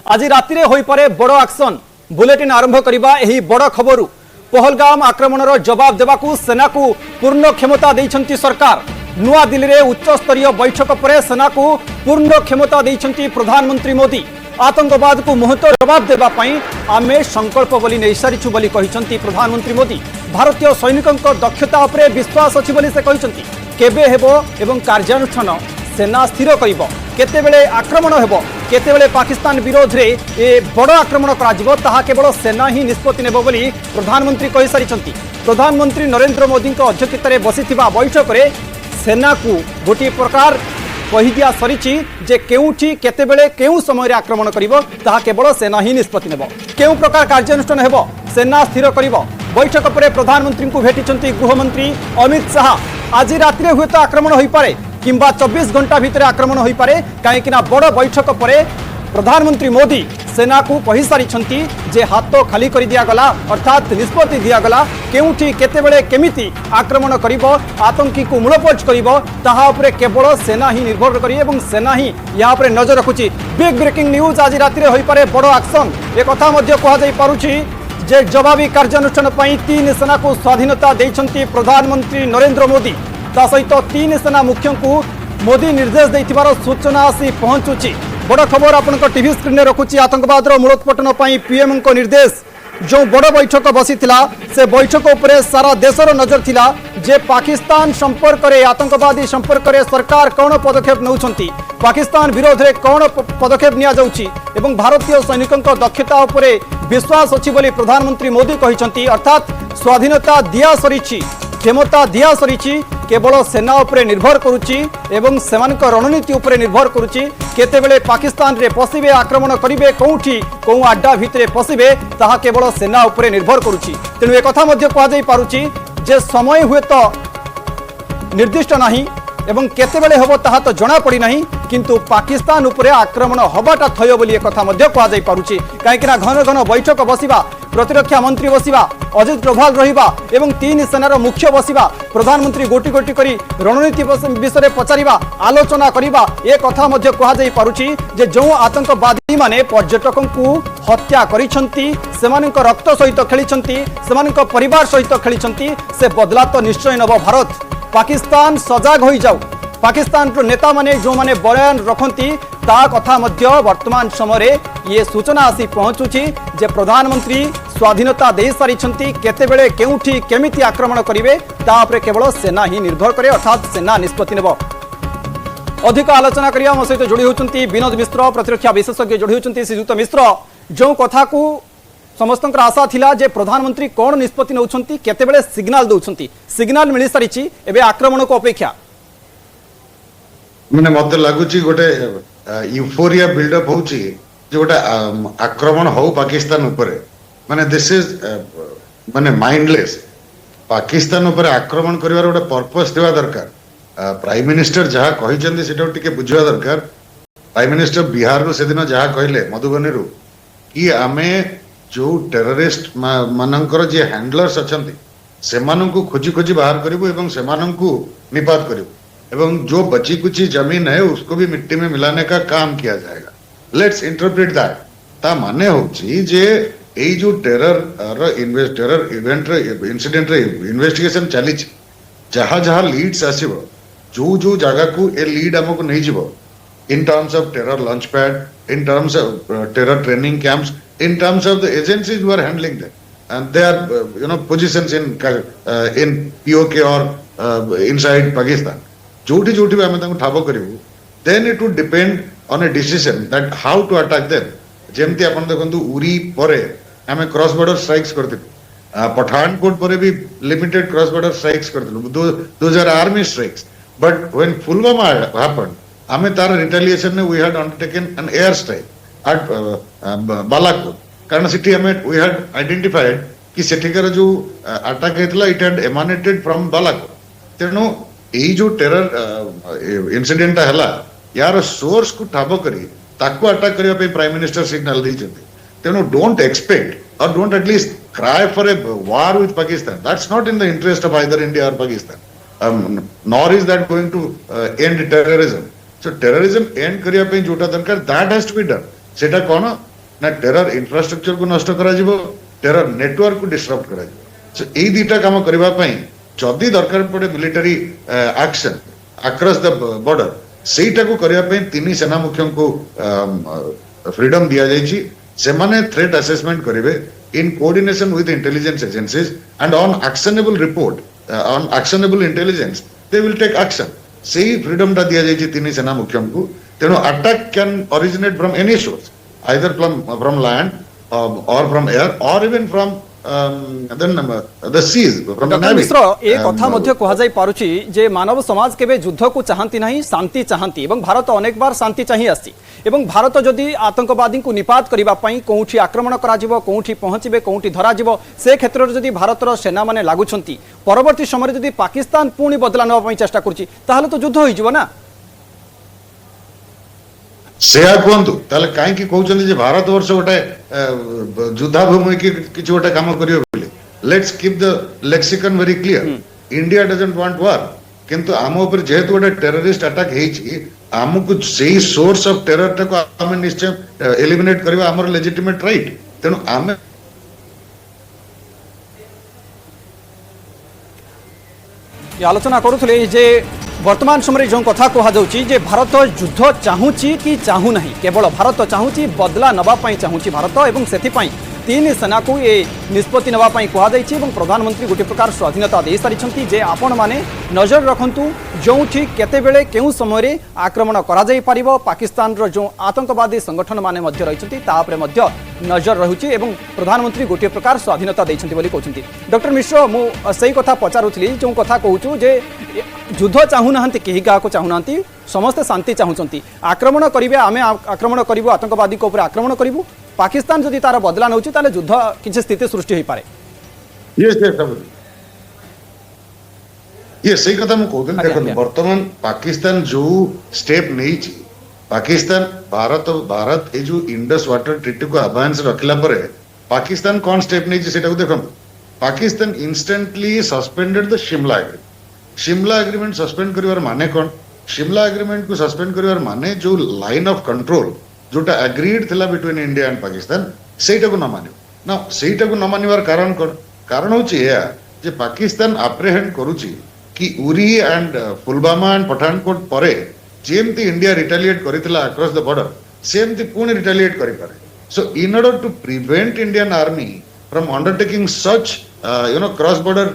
आज राति रे होई पारे बड़ एक्शन बुलेटिन आरंभ करबा एही बड़ खबर पहलगाम आक्रमणर जवाब देवाकू सेना को पूर्ण क्षमता देइछंती सरकार। नुआ दिल्ली रे उच्च स्तरीय बैठक पर सेना को पूर्ण क्षमता देइछंती प्रधानमंत्री मोदी। आतंकवाद को मुहूर्त जवाब देबा पई आमे संकल्प बोली नै सारिछु बोली कहिसंती प्रधानमंत्री मोदी। भारतीय सैनिकों दक्षता उपरे विश्वास अछि बोली से कहिसंती। केबे हेबो एवं कार्यानुष्ठान सेना स्थिर करिबो, केतेबेले आक्रमण हेबो, केतेबेले पाकिस्तान विरोध रे ए बड़ आक्रमण कराजिबो ताहा केवल सेना ही निष्पत्ति नेबो बोली प्रधानमंत्री कहि सारिसंती। प्रधानमंत्री नरेंद्र मोदी को अध्यक्षता रे बसिथिबा बैठक रे सेना को गोटे प्रकार कहि दिया सरिछि जे केउठी केतेबेले केउ समय रे आक्रमण करिबो ताहा केवल सेना ही निष्पत्ति नेबो। केउ प्रकार कार्यानुष्ठान हेबो सेना स्थिर करिबो। बैठक पर प्रधानमंत्री को भेटिचंती गृहमंत्री अमित शाह। आज राति रे हुए तो आक्रमण होई पारे किंबा 24 घंटा भितर आक्रमण होई पारे, कहीं बड़ बैठक पर प्रधानमंत्री मोदी सेना को कहि सारिछंती जे हाथ खाली कर दिया गला, अर्थात निष्पत्ति दिया गला केउठी केतेबेले केमिति आक्रमण करिबो, आतंकी को मूलपोच करिबो ताहा उपरे केवल सेना ही निर्भर करी एवं सेना ही यहाँ पर नजर रखुची। बिग ब्रेकिंग न्यूज आज राति रे होई पारे बड़ एक्शन। एक कथा मध्य कहा जाई पारुची जे जवाबी कार्यानुष्ठान पई 3 सेना को स्वाधीनता देइछंती प्रधानमंत्री नरेंद्र मोदी। ता सहित 3 सेना मुख्यों को मोदी निर्देश देथिबार सूचना आसी पहुंचुची। बड़ खबर आपण टीवी स्क्रीन में रखुची। आतंकवाद मूलोत्पाटन पई पीएम को निर्देश। जो बड़ बैठक बसीथिला से बैठक उपरे सारा देशर नजर थिला जे पाकिस्तान संपर्क रे आतंकवादी संपर्क रे सरकार कौन पदक्षेप नौछंती, पाकिस्तान विरोध रे कौन पदक्षेप निया जाउची एवं भारतीय सैनिकों दक्षता उपरे विश्वास अछि बोली प्रधानमंत्री मोदी कहिसंती। अर्थात स्वाधीनता दिया सरिछि, क्षमता दिया सरिछि, केवल सेना उपरे निर्भर करुची एवं सेमानक रणनीति उपरे निर्भर करुची। केतेबेले पाकिस्तान रे पसिबे आक्रमण करिवे, कोउठी कोउ अड्डा भितरे पसिबे ताहा केवल सेना उपरे निर्भर करुची। तेणु ए कथा मध्य कहा जाई पारुची जे समय हुए तो निर्दिष्ट नाही एवं केतेबेले हबो ताहा तो जणा पड़ी नाही, किंतु पाकिस्तान उपरे आक्रमण हबाटा थयो बोली एक कथा मध्य कहा जाई पारुची। काहेकिना घन घन बैठक बसिबा, प्रतिरक्षा मंत्री बसिबा, अजित डोभाल रहिबा एवं 3 सेनार मुख्य बसिबा, प्रधानमंत्री गोटी गोटी करी रणनीति विषय पचारिबा, आलोचना करिबा, ए कथा मध्य कहा जाई पारुची जे जो आतंकवादी माने पर्यटकों को हत्या करिसंती, सेमानक रक्त सहित खेलिसंती, सेमानक परिवार सहित खेलिसंती, से बदला तो निश्चय नब भारत। पाकिस्तान सजाग हो जाऊ। पाकिस्तान नेता माने जो माने बयान रखती ता कथा मध्य वर्तमान समय ये सूचना आसी पहुंचुची जे प्रधानमंत्री स्वाधीनता दे सारिछंती। केतेबेले केउठी केमिति आक्रमण करिवे ता उपरे केवल सेना ही निर्भर करे, अर्थात सेना निष्पत्ति नेब। अधिक आलोचना करिया मो सहित जोड़ी होचंती विनोद मिश्र, प्रतिरक्षा विशेषज्ञ जोड़ी होचंती। श्रीयुक्त मिश्र, जो कथा को समस्त आशा थिला जे प्रधानमंत्री कौन निष्पत्ति नौछंती, केतेबेले सिग्नल दौछंती, सिग्नल मिली सारिछि, एबे आक्रमण को अपेक्षा माने मते लागुची गोटे यूफोरिया बिल्डअप होची जे गोटे आक्रमण हो पाकिस्तान ऊपर, माने दिस इज माने माइंडलेस। पाकिस्तान ऊपर आक्रमण करिवार गोटे पर्पस देवा दरकार। प्राइम मिनिस्टर जहा कहिचंदी सेटा टिके बुझिवा दरकार। प्राइम मिनिस्टर बिहार रो सेदिन जहा कहले मधुबनी रो कि आमे जो टेररिस्ट मानकर जे हैंडलर्स अछंती सेमानंकु खोजी खोजी बाहर करिवो एवं सेमानंकु निपात करिवो एवं जो बची कुची जमीन है उसको भी मिट्टी में मिलाने का काम किया जाएगा। Let's interpret that. ता माने होची जे एई जो terror event ray incident ray investigation चली जहाँ जहाँ लीड्स आसीबो, जो जो जगह को ए लीड हमको नहीं जीवो in terms of terror launch pad, in terms of terror training camps, in terms of the agencies who are handling them and their positions in POK or inside Pakistan. जोठी जोठी भी हमें ठाब करूँ, then it would depend on a decision that how to attack them. जेमती अपन देखो उरी परे हमें cross border strikes करते, पठानकोट परे भी limited cross border strikes करते, those are army strikes. But when Pulwama happened, हमें तार रिटेलिएशन में we had undertaken an air strike at Balakot, कारण सिटी हमें we had identified कि सेठिकार जो attack हेतला it had emanated from Balakot. तेणु एई जो टेरर इंसिडेंट हला यार सोर्स को ठाब करी ताको अटैक करिया पे प्राइम मिनिस्टर सिग्नल दैछथि। तेणु डोंट एक्सपेक्ट और don't at least cry for a war with Pakistan. That's not in the interest of either India और Pakistan, nor is that going to end terrorism. So terrorism end करिया पे जोटा दरकार that has to be done. सेटा कोन ना terror infrastructure को नष्ट करा जिवो टेरर नेटवर्क को डिस्टर्ब करा जिवो सो एई दुटा काम करबा पई जदी दरकार पड़े military action across the border सेटा को करबा पई तीन सेना मुख्यों को फ्रीडम दिया जायछि सेमाने थ्रेट असेसमेंट करिवे in coordination with intelligence agencies and on actionable report on actionable intelligence they will take action sei freedom ta diya jaychi tini sena mukhyam ku teno attack can originate from any source either from land or from air or even from the seas from the doctor navy मिश्र ए कथा मध्य कहा जाई पारुची जे मानव समाज केबे युद्ध को चाहती नहीं शांति चाहती एवं भारत अनेक बार शांति चाहि आसी एवं भारत जदि आतंकवादी को निपात करबा पई कोउठी आक्रमण करा जिवो कोउठी पहुंचबे कोउठी धरा जिवो से क्षेत्र रे जदि भारतर सेना माने लागुछंती परवर्ती समय जदि पाकिस्तान पुणी बदला नबा पई चेष्टा करछि ताहले तो युद्ध होई जिवो ना सेया कहतु ताले काहे की कहउछन जे भारत वर्ष गोटे युद्धा भूमि की किछ गोटे काम करियो बोली let's keep the lexicon very clear India doesn't want war किंतु आम ऊपर जेहेतु गोटे टेररिस्ट अटैक हेछि आमको सेही सोर्स ऑफ टेरर टाको आमे निश्चय एलिमिनेट करबा हमर लेजिटिमेट राइट तेनु आमे आलोचना करुले जे वर्तमान समय जो कथा कहुच्छी जे भारत युद्ध चाहूची कि चाहू नहीं केवल भारत चाहूची बदला नवापाई चाहूची भारत एवं से तीन सेना को ये निष्पत्ति नवापाई कहुई प्रधानमंत्री गोटे प्रकार स्वाधीनता दे सारी जे आपण मैंने नजर रखु जो केतेबेले केउ समय आक्रमण करा जाई परिबो पाकिस्तान रो जो आतंकवादी संगठन माने मध्य रहिछंती तापरे मध्य नजर रहुची एवं प्रधानमंत्री गोटे प्रकार स्वाधीनता देइछंती बोली कहउछंती डॉक्टर मिश्र मु सही कथा पचारुथली जो कथा कहूछु जे युद्ध चाहू नाहंती केही का को चाहू नाहंती समस्त शांति चाहूचंती आक्रमण करिवे आमे आक्रमण करिवो आतंकवादी को ऊपर आक्रमण करिवो पाकिस्तान जदि तार बदला नउची ताले युद्ध किछि स्थिति सृष्टि होई पारे ये सही कथा मु कहूँ देखो वर्तमान पाकिस्तान जो स्टेप नहीं पाकिस्तान भारत ये जो इंडस वाटर ट्रीटी को अबायंस रखला परे पाकिस्तान कौन स्टेप नहीं से देखो Pakistan instantly suspended the Shimla agreement suspend करिवार माने कौन शिमला एग्रीमेंट को सस्पेंड करिवार माने जो लाइन ऑफ कंट्रोल जोटा एग्रीड थिला बिटवीन इंडिया एंड पाकिस्तान सेटा को न मानियो ना सेटा को न मानिवार कारण कौन कारण होची या जे पाकिस्तान अप्रिहेंड करूची कि उरी एंड पुलवामा एंड पठानकोट परे जेमती इंडिया रिटेलिएट करितला अक्रॉस द बॉर्डर सेमती पुणी रिटेलिएट करि पारे so in order to prevent Indian army from undertaking such cross border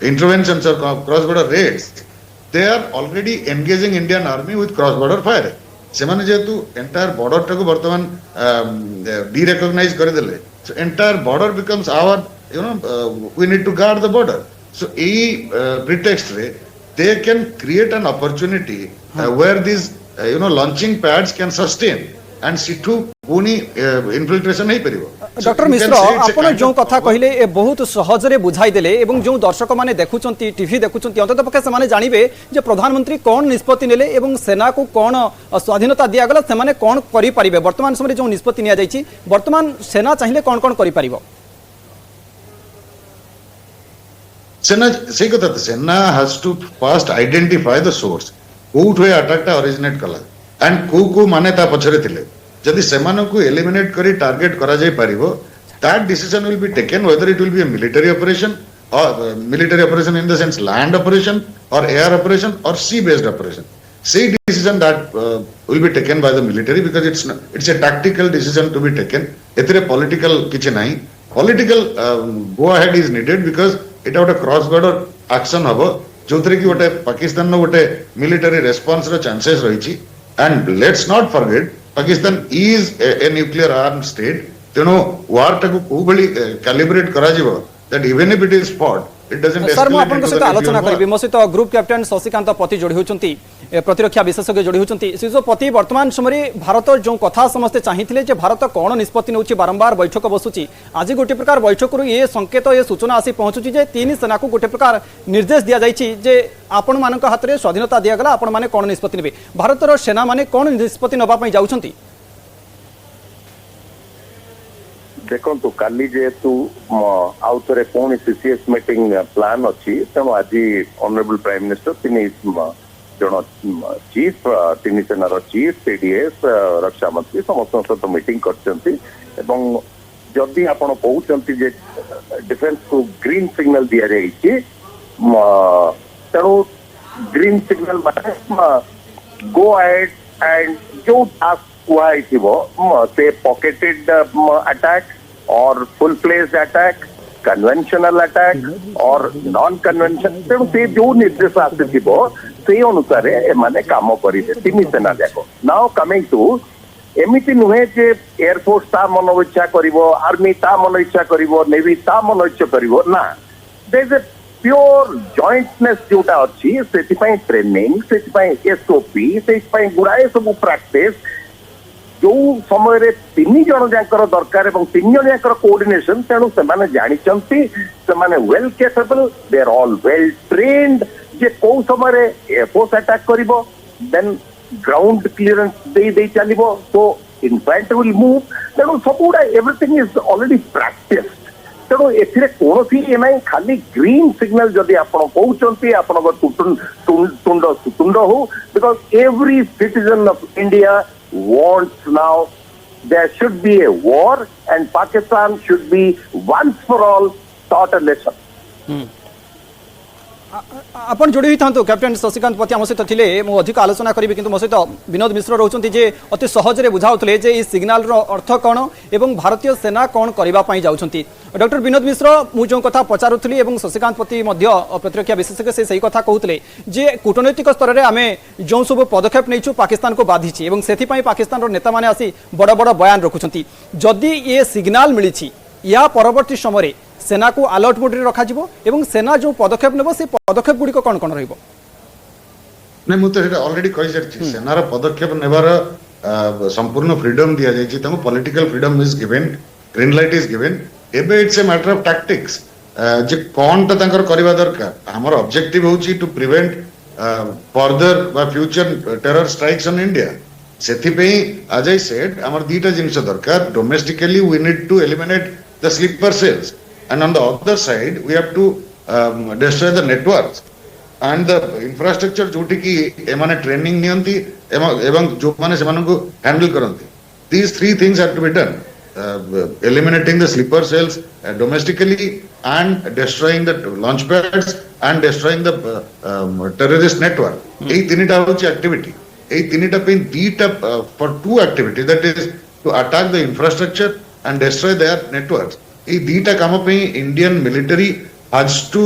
interventions or cross border raids they are already engaging Indian army with cross border fire सेमाने जेतु entire border टाको वर्तमान derecognise कर देले so entire border becomes our we need to guard the border so a pretext रे they can create an opportunity where this launching pads can sustain and सिठू पुनी infiltration नहीं परिबो डॉक्टर मिश्र आपण जो कथा कहले ए बहुत सहज रे बुझाई देले एवं जो दर्शक माने देखुचंती टीवी देखुचंती अंतत पक्षे से माने जानिबे जे प्रधानमंत्री कोन निष्पत्ति नेले एवं सेना को कोन स्वाधीनता दिया गला से माने कोन करि परिबे वर्तमान समय जो निष्पत्ति निया जायछि वर्तमान सेना चाहिए कोन कोन करि परिबो सेना सही कथा सेना has to first identify the source कोउठ वे अटैक टा ओरिजिनेट कला एंड को माने ता पछरे थिले जदि सेमानं को एलिमिनेट करी टारगेट करा जाय परिबो that decision will be taken whether it will be a military operation in the sense land operation और एयर ऑपरेशन और सी बेस्ड ऑपरेशन सी decision that will be taken by the military because it's a tactical decision to be taken एतरे political किछ नाही political go ahead is needed because it गोटे cross border action हबो जोतरे कि गोटे पाकिस्तान नो गोटे मिलिटरी रेस्पॉन्स रो चांसेस रहिछि and let's not forget Pakistan is a nuclear arm state तेणु वार टाको को भली कैलिब्रेट करा जिवो that even if it is fought it doesn't सर मु आपन सहित आलोचना करबी मो सहित ग्रुप कैप्टन शशिकांत पति जोड़ी होचंती प्रतिरक्षा विशेषज्ञ जोड़ी होचंती सिजो पति वर्तमान समय भारत जो कथा समस्त चाहिथिले जे भारत कोन निष्पत्ति नउची बारंबार बैठक बसुची आज गोटे प्रकार बैठक रु ये संकेत ये सूचना आसी पहुंचुची जे तीन सेना को गोटे प्रकार निर्देश दिया जायछि जे आपण मानक हाथ रे स्वाधीनता दिया गला आपण माने कोन निष्पत्ति नेबे भारत रो सेना माने कोन निष्पत्ति नबा पई जाउछंती देखो काली जेहेतु आउ थे पुणी सीसीएस मीटिंग प्लान अच्छी तेणु आज ऑनरेबल प्राइम मिनिस्टर जन चीफ तीन सेनार चीफ सीडीएस रक्षा मंत्री समस्त सहित मीटिंग करछंती एवं जदि आपण कहउछंती जे डिफेंस को ग्रीन सिग्नल दिया जाइछि तेणु ग्रीन सिग्नल माने गो अहेड एंड जो टास्क कुआइथिबो से पॉकेटेड अटैक और full fledged attack conventional attack और नॉन कन्वेंशन तेणु से जो निर्देश आसिथिबो से अनुसार एमाने काम करिवे तीन सेना जाको नाउ कमिंग टू एमिति नुहे जे एयरफोर्स ता मन इच्छा करिवो आर्मी ता मन इच्छा करिवो नेवी ता मन इच्छा करिवो ना there is a pure jointness जोटा अछि सेति ट्रेनिंग सेति एसओपी सेति गुड़ाए सब प्रैक्टिस जो समय तीन जन जाकर दरकार एवं तीन जन जाकर कोऑर्डिनेशन तेणु से जानिचंती से well capable they are all well trained जे को समय एयरफोर्स अटैक करिवो देन ग्राउंड क्लियरेंस दे चलिबो सो इनफैक्ट विल मूव तेणु सबुडा एवरीथिंग इज ऑलरेडी प्रैक्टिस्ड तेणु एथिरे कोनोसी एनाई खाली ग्रीन सिग्नल जदि आपण कहउचंती आपण तुंड सुतुंड हो because every citizen of India wants now there should be a war and Pakistan should be once for all taught a lesson. आपण जोड़ी था कैप्टेन शशिकांत पति आम सहित थे मु अधिक आलोचना करी कि मो सहित विनोद मिश्र रोचंती जे अति सहजरे बुझाउतले जे ई सिग्नल रो अर्थ कौन एवं भारतीय सेना कौन करबा पई जाउछंती डॉक्टर विनोद मिश्र मु जो कथा पचारुथली एवं शशिकांत पति मध्य प्रतिरक्षा विशेषज्ञ से सही कथा कहउतले जे कूटनैतिक स्तर रे आमे जो सब पदक्षेप नैछु पाकिस्तान को बाधिछि एवं सेथि पई पाकिस्तान रो नेता माने आसी बड़ बड़ बयान रखुछंती जदि ये सिग्नल मिलिछि या परवर्ती समय सेना को अलर्ट मोड रे रखा जिवो एवं सेना जो पदक्षेप नेबो से पदक्षेप गुडी को कोन कोन रहइबो नै मु तो ऑलरेडी कहि सर सेना रो पदक्षेप नेबार संपूर्ण फ्रीडम दिया जाय छि तमो political freedom is given green light is given एबे it's a matter of tactics जे कोन त तांकर करबा दरकार हमर ऑब्जेक्टिव होछि टू प्रिवेंट फर्दर बा future terror strikes on India सेथि पे आज आई सेड हमर दीटा जिंस दरकार domestically we need to eliminate the sleeper cells and on the other side we have to destroy the networks and the infrastructure जोटी की एमाने ट्रेनिंग नियंती एवं जो माने सेमानन को handle करंती these three things have to be done eliminating the sleeper cells domestically and destroying the launch pads and destroying the terrorist network ei tinita hochi activity ei tinita pe dita for two activity that is to attack the infrastructure and destroy their networks এই দুইটা কাম পই Indian military has to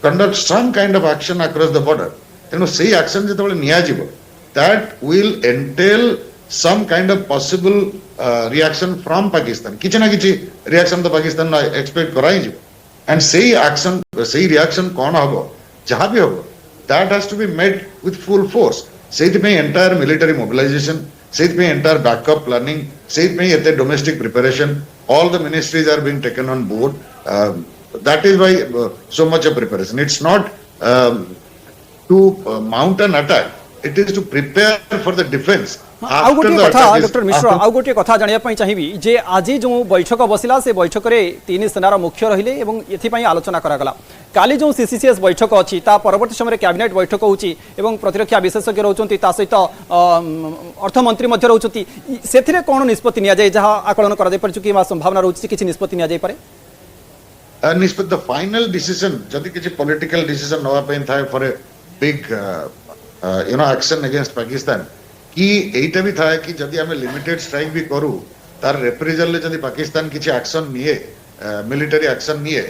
conduct some kind of action across the border তেনো সেই action যেতବେଳେ নিয়াଯିବ that will entail some kind of possible reaction from Pakistan কিছু না কিছু রিঅ্যাকশন তো পাকিস্তান এক্সপেক্ট করাই যাব এন্ড সেই অ্যাকশন সেই রিঅ্যাকশন কোন হবে যাহা বি হবে that has to be made with full force সেইথিপাই এন্টায়ার মিলিটারি মোবিলাইজেশন সেইথিপাই এন্টায়ার ব্যাকআপ প্ল্যানিং সেইথিপাই এতে domestic preparation all the ministries are being taken on board that is why so much of preparation it's not to mount an attack it is to prepare for the defense आउ गोटे कथा doctor मिश्र आउ गोटे कथा जानिया पई चाहिबी जे आज जो बैठक बसिला से बैठक रे तीन सेनार मुख्य रहिले एवं एथि पई आलोचना करा गला काली जो सीसीसीएस बैठक अछि ता परवर्ती समय कैबिनेट बैठक होछि एवं प्रतिरक्षा विशेषज्ञ रहउचंती ता सहित अर्थ मंत्री मध्य रहउचंती सेथिरे कोन निष्पत्ति निया जाय जहा आकलन करा दे पर कि मा संभावना रहउछि किछि निष्पत्ति निया जाय पारे निष्पत्ति द फाइनल डिसीजन जदि किछि पॉलिटिकल डिसीजन नवा पई थाय for a big action against Pakistan कि एटा भी था कि जदि हमें लिमिटेड स्ट्राइक भी करू तार रेप्रिजल ले जदि पाकिस्तान किछि एक्शन निए मिलिटरी एक्शन निए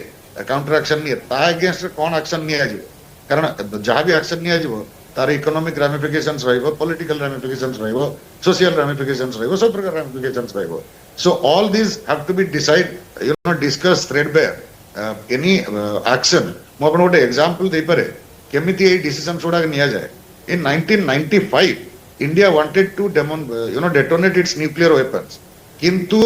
काउंटर एक्शन निए ता अगेंस्ट कोन एक्शन निया जिवो कारण जहां भी एक्शन निया जिवो तार इकोनॉमिक रैमिफिकेशंस रहइबो पॉलिटिकल रैमिफिकेशंस रहइबो सोशल रैमिफिकेशंस रहइबो सब प्रकार रैमिफिकेशंस रहइबो so all this have to be decide discuss threadbare any action मो अपन गोटे एग्जांपल दे पारे केमिति ए डिसीजन छोड़ा निया जाए इन 1995 India wanted to detonate its nuclear weapons. Kintu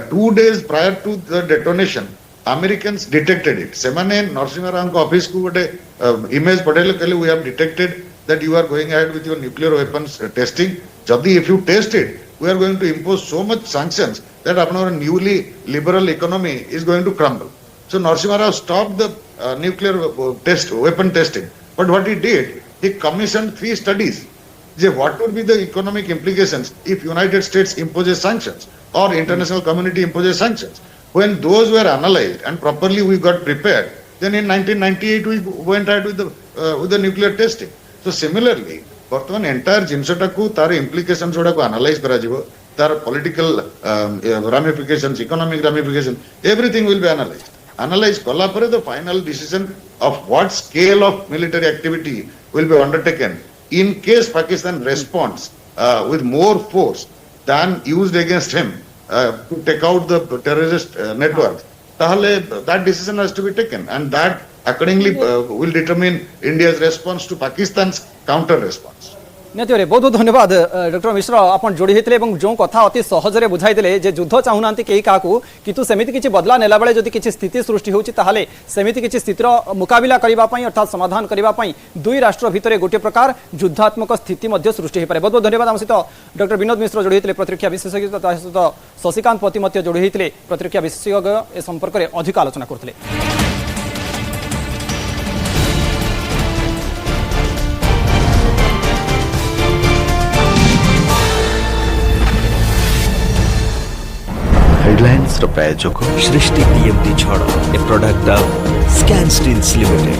2 days prior to the detonation, Americans detected it. Semane Narasimha Rao office ku gote image padele kale we have detected that you are going ahead with your nuclear weapons testing. Jadi if you test it, we are going to impose so much sanctions that our newly liberal economy is going to crumble. So Narasimha Rao stopped the nuclear weapon testing. But what he did, he commissioned 3 studies. What would be the economic implications if United States imposes sanctions or international community imposes sanctions? When those were analyzed and properly we got prepared, then in 1998 we went ahead with the nuclear testing. So similarly, ବର୍ତ୍ତମାନ entire ଜିନିଷଟାକୁ ତାର implications ଗୁଡାକୁ analyze କରାଯିବ, ତାର political ramifications, economic ramifications, everything will be analyzed. Analyze kala pare the final decision of what scale of military activity will be undertaken in case Pakistan responds with more force than used against him to take out the terrorist network. Tahale that decision has to be taken, and that accordingly will determine India's response to Pakistan's counter response. निहती बहुत बहुत धन्यवाद doctor मिश्र आप जोड़ी होते जो कथा अति सहजरे बुझाई जे युद्ध चाहूना कहीं क्या किंतु सेमिति किछि बदला नेला बेले जदि किछि स्थिति सृष्टि होछि ताहाले सेमिति किछि स्थितिर मुकाबिला करिबा पई अर्थात समाधान करिबा पई दुई राष्ट्र भितरे गोटे प्रकार युद्धात्मक स्थिति मध्य सृष्टि हो पारे। बहुत बहुत धन्यवाद। आम सहित डॉक्टर विनोद मिश्र जोड़ी होते प्रतिरक्षा विशेषज्ञ तथा सहित शशिकांत पति मध्य जोड़ी होते प्रतिरक्षा विशेषज्ञ ए संपर्क में अधिक आलोचना करते। हेडलाइंस प्रायोजक सृष्टि टीएमटी छड़ a product of Scan Steels Limited.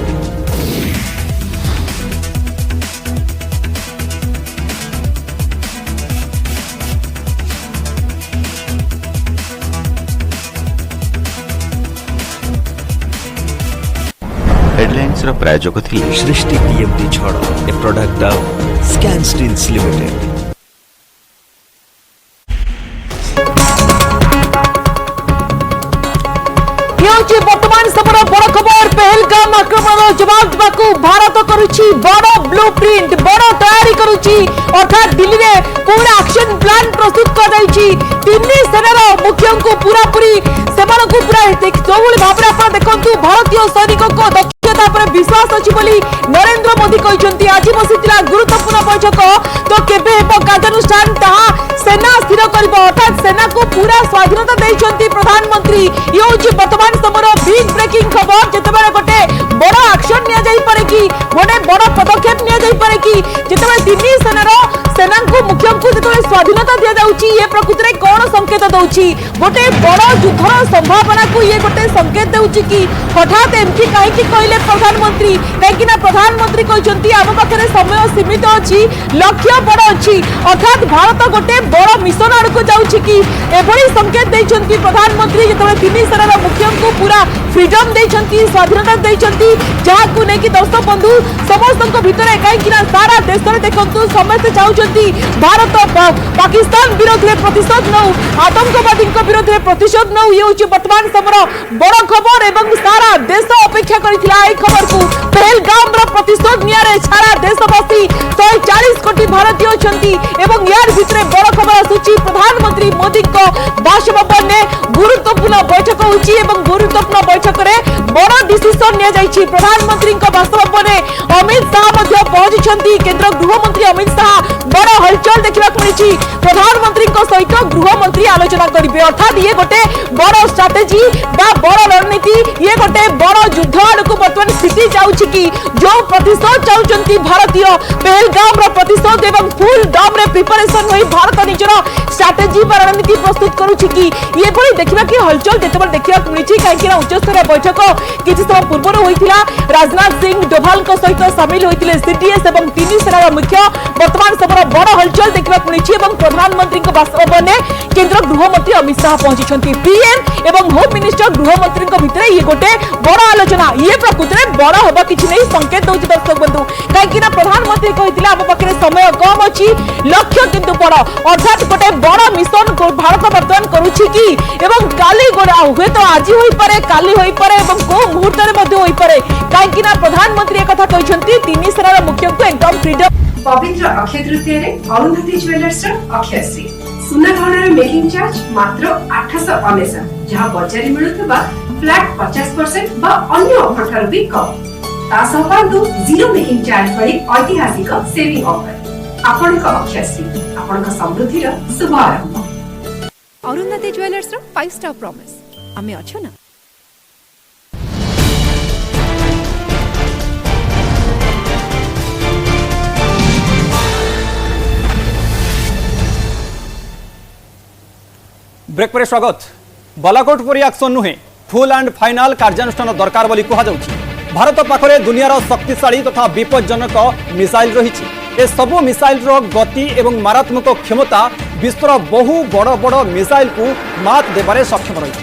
Headlines प्रायोजक थिले सृष्टि टीएमटी छड़ a product of Scan Steels Limited. वर्तमान समय बड़ खबर पहलगाम आक्रमण जवाब देवाकू भारत करुछि बड़ ब्लूप्रिंट बड़ तैयारी करुछि अर्थात दिल्ली में पूरा एक्शन प्लान प्रस्तुत कर दैछि। दिल्ली सेनार मुख्य को पूरा पूरी सेमान को पूरा जोभଳି भाबरे आपण देखंतु भारतीय सैनिक को दक्षता पर विश्वास अछि बोली नरेंद्र मोदी कहछंती। आज बसितिला गुरुत्वपूर्ण बैठक तो केबे हेबो कार्यानुष्ठान ताहा सेना स्थिर करबो अर्थात सेना को पूरा स्वाधीनता दैछंती प्रधानमंत्री। ये होछि वर्तमान समय बिग ब्रेकिंग खबर जेतेबेले गोटे बड़ एक्शन निया जाई पारे कि गोटे बड़ पदक्षेप निया जाई पारे कि जेतेबेले दिल्ली सेना को मुख्य को जेतेबेले स्वाधीनता दिया जाउची ये प्रकृति रे कोन संकेत दउची गोटे बड़ युद्धर संभावना को ये गोटे संकेत दउची कि हठात एमकी काहे कि कहले प्रधानमंत्री काहे ना प्रधानमंत्री कहचंती आम पाखरे समय सीमित अछि लक्ष्य बड़ अछि अर्थात भारत गोटे बड़ मिशन आड़ को जाउची कि एभली संकेत दैछंती प्रधानमंत्री जेतेबेले दिल्ली सेनार मुख्य को पूरा फ्रीडम दैछंती स्वाधीनता दैछंती जाहाकू नै कि दर्शक बंधु समस्त भितरे काहे कि ना सारा देश रे देखंतु समस्त चाहउछंती भारत पाकिस्तान विरोध में प्रतिशोध नौ आतंकवादी विरोध में प्रतिशोध नौ ये होची वर्तमान समय बड़ खबर एवं सारा देश अपेक्षा करितला ए खबर को पहलगाम रो प्रतिशोध नियारे सारा देशवासी 140 कोटी भारतीय अछंती एवं यार भितरे बड़ खबर आसुची प्रधानमंत्री मोदी को बासभवन में गुरुत्वपूर्ण बैठक होची एवं गुरुत्वपूर्ण बैठक रे बड़ डिसीजन निया जाईची। प्रधानमंत्री को बासभवन में अमित शाह मध्य पहुंचछंती। केंद्र गृह मंत्री अमित शाह बड़ हलचल देखा मिली प्रधानमंत्री सहित गृह मंत्री आलोचना करेंगे अर्थात ये गोटे बड़ स्ट्राटेजी बड़ रणनीति ये गोटे बड़ युद्ध आड़ को बर्तमान स्थिति जाऊँगी कि जो प्रतिशोध चाहते भारतीय पहलगाम प्रतिशोध एवं फुल दम रे प्रिपरेशन हुई भारत निजर स्ट्राटेजी रणनीति प्रस्तुत करुच्ची कि ये भली देखा कि हलचल जिते देखा मिली कहीं उच्चस्तरीय बैठक किसी समय पूर्व होता राजनाथ सिंह डोभाल सहित सामिल होते सीडीएस और तीन सेनार मुख्य वर्तमान समय बड़ हलचल देखा मिली प्रधानमंत्री बासभवन में केंद्र गृह मंत्री अमित शाह पहुंची पीएम एवं होम मिनिस्टर गृह मंत्री भितर ये गोटे बड़ आलोचना ये प्रकृति में बड़ हम कि संकेत दौर दर्शक बंधु कहीं प्रधानमंत्री कहते आम पाखे समय कम अच्छी लक्ष्य किंतु बड़ अर्थात गोटे बड़ मिशन भारत बर्तमान करुच्ची कि एवं काली हुए तो आज हो पारे काली हो पारे एवं को मुहूर्त हो पारे कहीं प्रधानमंत्री एक कथा कहते तीन सेनार मुख्य को एकदम फ्रीडम। पवित्र अक्षय तृतीय अरुंधति ज्वेलर्स अक्षयश्री सुना गहनार मेकिंग चार्ज मात्र 899 जहां बजारी मिलुथबा फ्लैट 50% बा अन्य ऑफर ठारू भी कम तासह पांतु जीरो मेकिंग चार्ज भली ऐतिहासिक सेविंग ऑफर आपनक अक्षयश्री आपनक समृद्धिर शुभ आरंभ। अरुंधति ज्वेलर्स 5 स्टार प्रॉमिस आमे अछो ना। ब्रेक पर स्वागत। बालाकोट परी एक्शन नुहे फुल एंड फाइनाल कार्यानुष्ठान दरकार बोली कहुछि। भारत पाखरे दुनियार शक्तिशाली तथा विपज्जनक मिसाइल रही। ए सबु मिसाइल गति एवं मारात्मक क्षमता विश्वर बहु बड़ बड़ मिसाइल को मात देबारे सक्षम रही।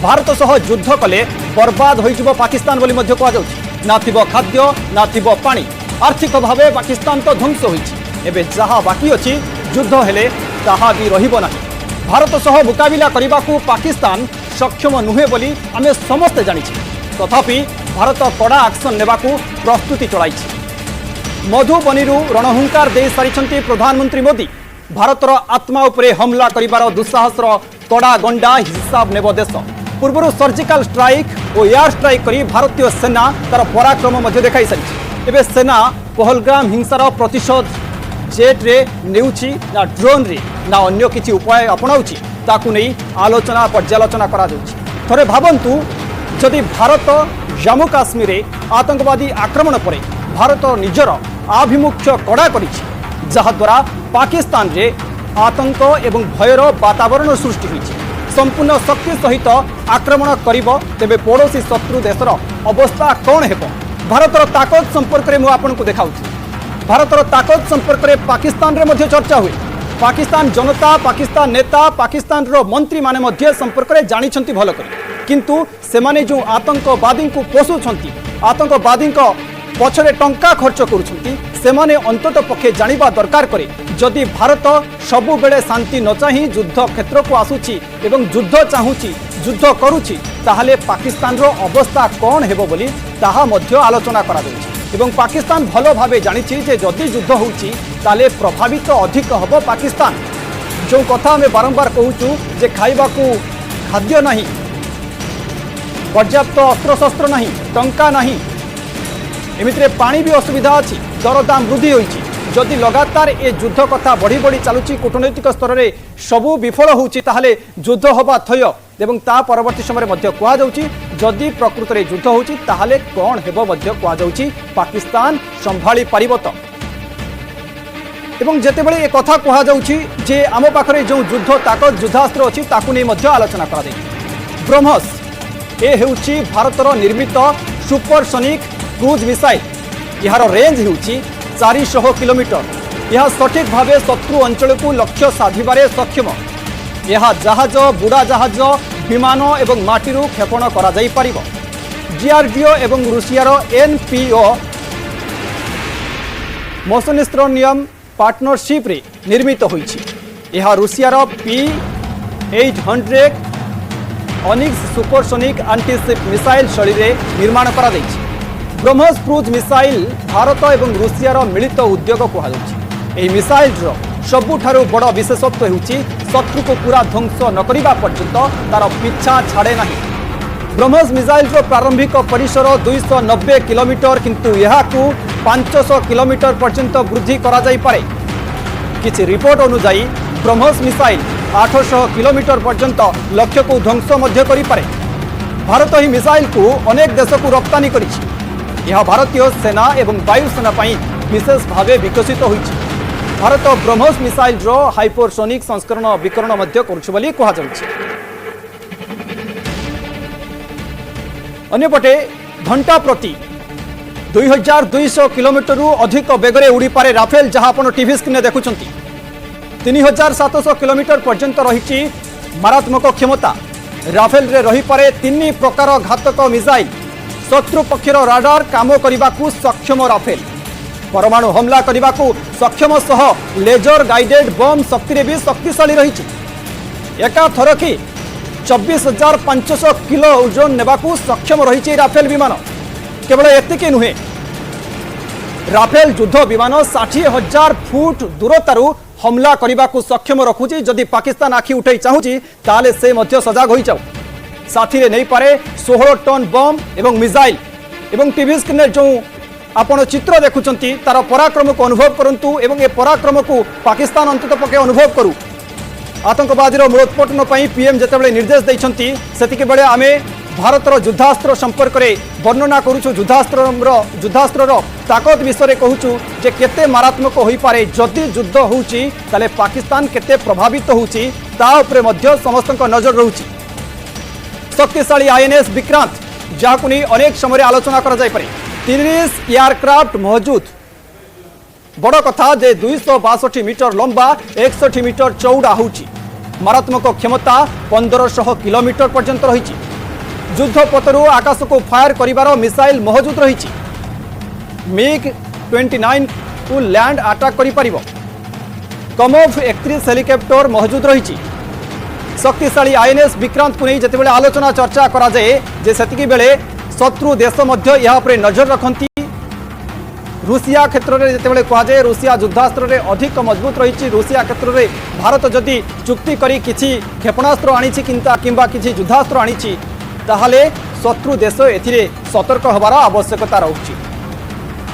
भारत सह युद्ध कले बर्बाद हो पाकिस्तान बोली कहुछि। ना थिबो खाद्य ना थिबो पानी, आर्थिक भावे पाकिस्तान तो ध्वंस होइछि। एबे जहा बाकी अछि युद्ध हेले ताहा भी रहिबो नाही। भारत सह मुकाबिला करने को पाकिस्तान सक्षम नुहे बोली आमे समस्ते जानिछि। तथापि भारत कड़ा एक्शन नेबा को प्रस्तुति चलाई। मधुबनी रणहुंकार दे सारी प्रधानमंत्री मोदी। भारतर आत्मा उपरे हमला करिबार दुस्साहसर कड़ा गंडा हिसाब नेब देश। पूर्व सर्जिकल स्ट्राइक और एयर स्ट्राइक करी भारतीय सेना तार पराक्रम मध्य देखाई सारी। एबे सेना पहलगाम हिंसार प्रतिशोध जेट रे नेउछि ना ड्रोन रे ना अन्य किछि उपाय अपनाउछि ताकू नहीं आलोचना पर्यालोचना करा जाउछि। थरे भाबंतु जदि भारत जम्मू काश्मीर आतंकवादी आक्रमण पर भारत निजर आभिमुख्य कड़ा करिछि, जहा द्वारा पाकिस्तान रे आतंक एवं भयर वातावरण सृष्टि होइछि। संपूर्ण शक्ति सहित आक्रमण करिब तेबे पड़ोशी शत्रु देशर अवस्था कौन हेबो। भारतर ताकत संपर्क में मु आपनको देखाउछि। भारतर ताकत संपर्क में पाकिस्तान रे मध्य चर्चा हुए। पाकिस्तान जनता, पाकिस्तान नेता, पाकिस्तान रो मंत्री माने मध्य संपर्क में जानिछंती भल करी, किंतु सेमाने जो आतंकवादी को पोषुछंती, आतंकवादी पछरे टंका खर्च करुछंती, सेमाने अंतत पक्षे जानिबा दरकार करे जदि भारत सबु बेले शांति न चाहि युद्ध क्षेत्र को आसुछि एवं युद्ध चाहुछि, युद्ध करुछि, ताहाले पाकिस्तान रो अवस्था कौन हेबो बोली ताहा मध्य आलोचना करा जाउछि। एवं पाकिस्तान भलो भावे जानिछि जे जदि युद्ध होउछि ताले प्रभावित अधिक हबो पाकिस्तान। जो कथा हमें बारंबार कहूचु जे खाइबा को खाद्य नहीं, पर्याप्त अस्त्रशस्त्र नहीं, टंका नहीं, एमितिरे पानी भी असुविधा अछि, दरदाम वृद्धि होइछि। जदि लगातार ए युद्ध कथा बढ़ी बढ़ी चलुछि, कूटनैतिक स्तर में सबू विफल होउछि, ताहले युद्ध हबा थय एवं ता परवर्ती समय मध्य कहा जाउछि जदि प्रकृत में युद्ध होउछि ताहले कौन हेबो मध्य कहा जाउछि। पाकिस्तान संभाली पारिबो त। एवं जेतेबेले ए कथा कहा जाउछि जे आम पाखरे जो युद्ध ताकत युद्धास्त्र अछि ताकू नै मध्य आलोचना करा जाय। ब्रह्मोस ए हेउछि भारतर निर्मित सुपरसोनिक क्रूज मिसाइल। यार रेंज हेउछि 400 किलोमीटर। यह सठिक भावे शत्रु अंचल को लक्ष्य साधिबारे सक्षम। यह जहाज, बुड़ा जहाज, विमान एवं माटीरू क्षेपण करा जाई परिबो। डीआरडीओ एवं रूसियार एनपीओ मोसनिस्ट्रोनियम पार्टनरशिप रे निर्मित होइछि। यह रूसियार P-800 onyx supersonic antiship missile शैली रे निर्माण करा जाइछि। ब्रह्मोस क्रूज मिसाइल भारत एवं रूसियार मिलित उद्योग कहुछि। एही मिसाइल रो सबुठारु बड़ विशेषत्व हेउछि शत्रु को पूरा ध्वंस न करिबा पर्यंत तार पीछा छाड़े नाही। ब्रह्मोस मिसाइल रो प्रारंभिक परिसर 290 किलोमीटर, किंतु यहाकू 500 किलोमीटर पर्यंत वृद्धि करा जाई पारे। किछि रिपोर्ट अनुसार ब्रह्मोस मिसाइल 800 किलोमीटर पर्यंत लक्ष्य को ध्वंस मध्य करि पारे। भारत ही मिसाइल को अनेक देश को रप्तानी करिछि। यह भारतीय सेना एवं वायुसेना पई विशेष भावे विकसित होइछि। भारत ब्रह्मोस मिसाइल रो हाइपरसोनिक संस्करण विकरण मध्य करुछि बोली कहा जाउछि। अन्यपटे घंटा प्रति 2200 किलोमीटर अधिक बेगरे उड़ी पारे राफेल, जहां आपण टीवी स्क्रीन देखुछंती। 3700 किलोमीटर पर्यंत रही मारात्मक क्षमता। राफेल रे रही पारे 3 प्रकार घातक मिसाइल। शत्रु पक्षर राडार काम करने को सक्षम राफेल। परमाणु हमला करने को सक्षम सह लेजर गाइडेड बम शक्ति रे भी शक्तिशाली रही। एका थरकी 24,500 किलो ओजन नेबा को सक्षम रही राफेल विमान। केवल एतिके नुहे, राफेल युद्ध विमान 60,000 फुट दूरतारू हमला करने को सक्षम रखुची। जदि पाकिस्तान आखि उठाई चाहूची ताले से मध्य सजाग होई जाऊ। साथी रे नहीं पारे 16 टन बम एवं मिसाइल। एवं टीवी स्क्रीन जो आपण चित्र देखुचंती तार पराक्रम को अनुभव करंतु एवं ए पराक्रम को पाकिस्तान अंतत पके अनुभव करू। आतंकवादी मूलोत्पाटन पई पीएम जेतेबेले निर्देश दैछंती सेतिके बेले आमे भारतर युद्धास्त्र संपर्क में वर्णना करूछु। युद्धास्त्र ताकत विषय कहूछु जे केते मारात्मक होई पारे। जदि युद्ध होउची ताले पाकिस्तान केते प्रभावित होउची ता उपरे मध्य समस्त नजर रहुछि। शक्तिशाली आईएनएस विक्रांत जहां नहीं अनेक समय आलोचना करा जाय पारे। 30 एयरक्राफ्ट मौजूद बड़ कथा जे 262 मीटर लंबा 61 मीटर चौड़ा होची। मारात्मक क्षमता 1500 किलोमीटर पर्यंत रही। युद्ध पथरु आकाश को फायर करिवार मिसाइल मौजूद रही। मिग 29 को लैंड अटैक करि परिबो। कमोव 31 हेलिकॉप्टर मौजूद रही। शक्तिशाली आईएनएस विक्रांत को नहीं जिते आलोचना चर्चा करा जाए जे सेतिकी बेले शत्रु देश मध्य यह उपरे नजर रखती। रूसिया क्षेत्र में जिते कहुए रूसिया युद्धास्त्र में अधिक मजबूत रही। रूसिया क्षेत्र में भारत जदि चुक्ति करी किछि क्षेपणास्त्र आनी किंबा किछि युद्धास्त्र आनी ताहले शत्रु देश एथिरे सतर्क होबार आवश्यकता रहुछि।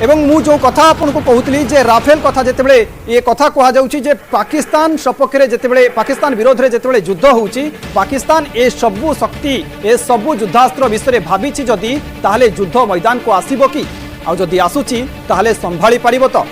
एवं मु जो कथा आपन को कहूतली जे राफेल कथा जेतेबेले ये कथा कहा जाउछि जे पाकिस्तान सपक्ष रे जेतेबेले पाकिस्तान विरोध रे जेतेबेले युद्ध होउछि पाकिस्तान ए सबु शक्ति ए सबु युद्धास्त्र विषय भाबिछि जदि ताहले युद्ध मैदान को आसीबो कि आ जदि आसुछि ताहले संभाली पारिबो तो